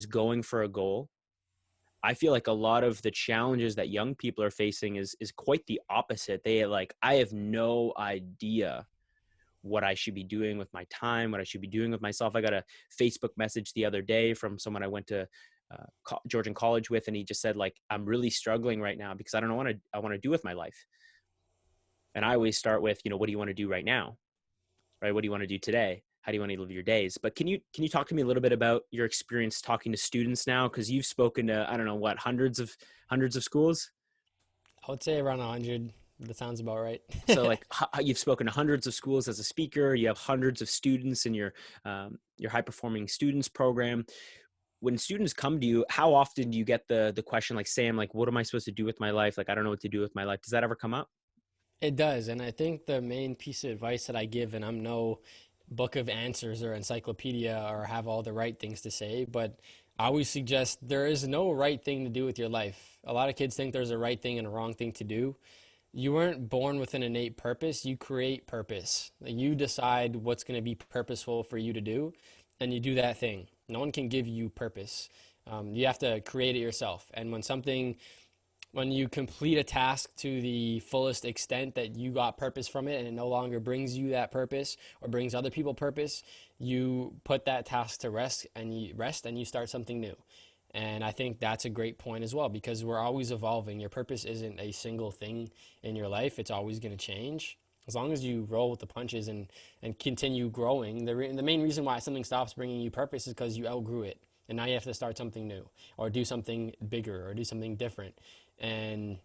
going for a goal, I feel like a lot of the challenges that young people are facing is quite the opposite. They like, I have no idea what I should be doing with my time, what I should be doing with myself. I got a Facebook message the other day from someone I went to Georgian college with, and he just said like, I'm really struggling right now because I don't know what I want to do with my life. And I always start with, what do you want to do right now? Right? What do you want to do today? How do you want to live your days? But can you talk to me a little bit about your experience talking to students now? Because you've spoken to, I don't know what, hundreds of schools. I would say around 100. That sounds about right. So like you've spoken to hundreds of schools as a speaker. You have hundreds of students in your high performing students program. When students come to you, how often do you get the question like, Sam, like, what am I supposed to do with my life? Like, I don't know what to do with my life. Does that ever come up? It does. And I think the main piece of advice that I give, and I'm no book of answers or encyclopedia or have all the right things to say, but I always suggest there is no right thing to do with your life. A lot of kids think there's a right thing and a wrong thing to do. You weren't born with an innate purpose, you create purpose. You decide what's going to be purposeful for you to do, and you do that thing. No one can give you purpose. You have to create it yourself. And when you complete a task to the fullest extent that you got purpose from it and it no longer brings you that purpose or brings other people purpose, you put that task to rest and you start something new. And I think that's a great point as well, because we're always evolving. Your purpose isn't a single thing in your life. It's always going to change. As long as you roll with the punches and continue growing, the main reason why something stops bringing you purpose is because you outgrew it. And now you have to start something new or do something bigger or do something different. And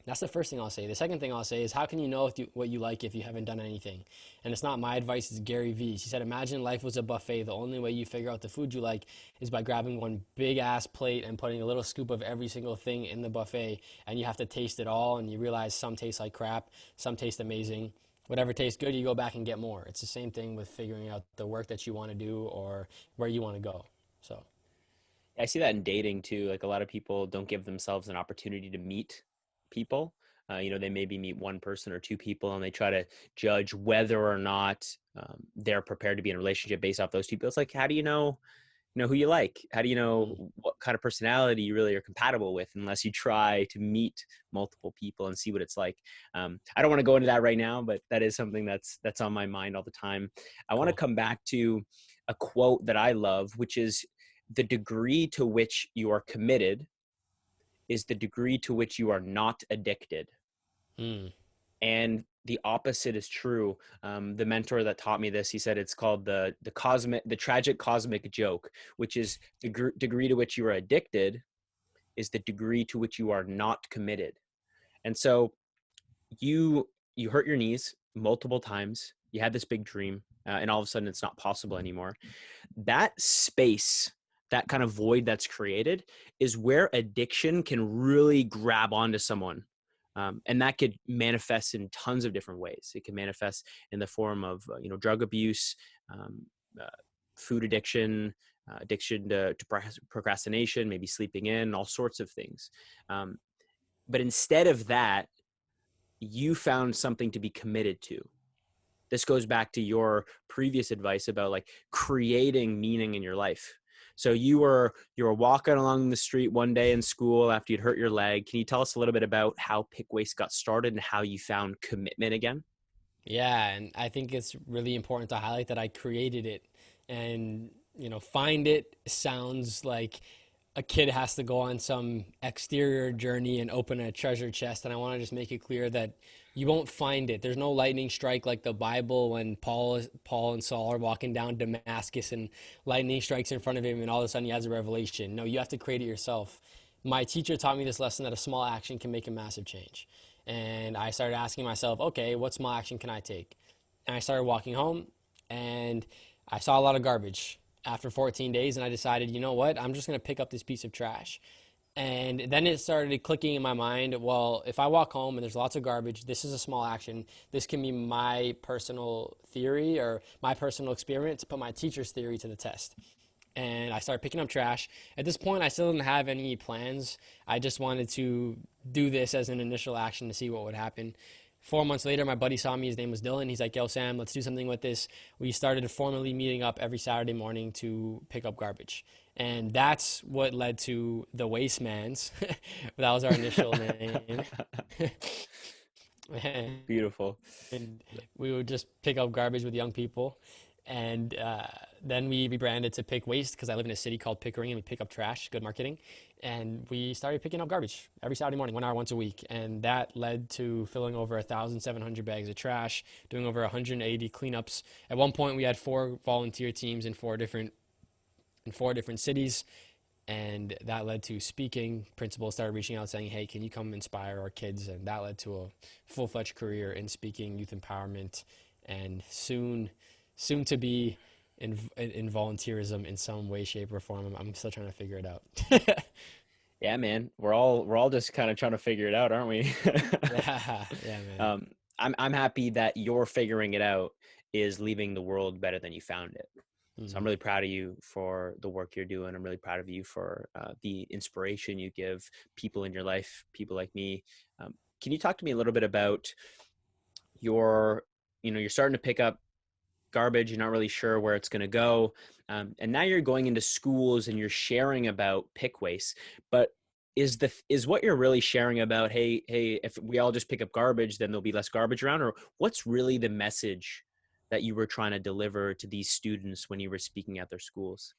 that's the first thing I'll say. The second thing I'll say is, how can you know what you like if you haven't done anything? And it's not my advice, it's Gary Vee's. He said, imagine life was a buffet. The only way you figure out the food you like is by grabbing one big ass plate and putting a little scoop of every single thing in the buffet. And you have to taste it all. And you realize some taste like crap, some taste amazing. Whatever tastes good, you go back and get more. It's the same thing with figuring out the work that you want to do or where you want to go. So, I see that in dating too. Like a lot of people don't give themselves an opportunity to meet people. They maybe meet one person or two people and they try to judge whether or not they're prepared to be in a relationship based off those two people. It's like, how do you know who you like? How do you mm, know what kind of personality you really are compatible with unless you try to meet multiple people and see what it's like? I don't want to go into that right now, but that is something that's on my mind all the time. I want to cool. come back to a quote that I love, which is, the degree to which you are committed is the degree to which you are not addicted. Mm, And the opposite is true. The mentor that taught me this, he said it's called the tragic cosmic joke, which is the degree to which you are addicted is the degree to which you are not committed. And so you hurt your knees multiple times. You had this big dream, and all of a sudden it's not possible anymore. That space, that kind of void that's created, is where addiction can really grab onto someone. And that could manifest in tons of different ways. It can manifest in the form of, drug abuse, um, uh, food addiction, addiction to procrastination, maybe sleeping in, all sorts of things. But instead of that, you found something to be committed to. This goes back to your previous advice about like creating meaning in your life. So you were walking along the street one day in school after you'd hurt your leg. Can you tell us a little bit about how Pick Waste got started and how you found commitment again? yeah, and I think it's really important to highlight that I created it. And, find it sounds like a kid has to go on some exterior journey and open a treasure chest. And I want to just make it clear that you won't find it. There's no lightning strike like the Bible when Paul and Saul are walking down Damascus and lightning strikes in front of him and all of a sudden he has a revelation. No, you have to create it yourself. My teacher taught me this lesson that a small action can make a massive change. And I started asking myself, okay, what small action can I take? And I started walking home and I saw a lot of garbage after 14 days. And I decided, you know what? I'm just going to pick up this piece of trash. And then it started clicking in my mind, well, if I walk home and there's lots of garbage, this is a small action. This can be my personal theory or my personal experiment to put my teacher's theory to the test. And I started picking up trash. At this point, I still didn't have any plans. I just wanted to do this as an initial action to see what would happen. 4 months later, my buddy saw me. His name was Dylan. He's like, yo, Sam, let's do something with this. We started formally meeting up every Saturday morning to pick up garbage. And that's what led to the Wastemans. That was our initial name. Beautiful. And we would just pick up garbage with young people. And then we rebranded to Pick Waste because I live in a city called Pickering and we pick up trash, good marketing. And we started picking up garbage every Saturday morning, 1 hour once a week. And that led to filling over 1,700 bags of trash, doing over 180 cleanups. At one point, we had 4 volunteer teams in four different cities, and that led to speaking. Principals started reaching out saying, hey, can you come inspire our kids? And that led to a full-fledged career in speaking, youth empowerment, and soon to be in volunteerism in some way, shape, or form. I'm still trying to figure it out. Yeah, man. We're all just kind of trying to figure it out, aren't we? Yeah, yeah, man. um, I'm happy that you're figuring it out is leaving the world better than you found it. So I'm Hmm. really proud of you for the work you're doing. I'm really proud of you for the inspiration you give people in your life, people like me. Can you talk to me a little bit about your, you're starting to pick up garbage, you're not really sure where it's going to go, and now you're going into schools and you're sharing about pick waste, but is what you're really sharing about, hey, if we all just pick up garbage then there'll be less garbage around, or what's really the message that you were trying to deliver to these students when you were speaking at their schools?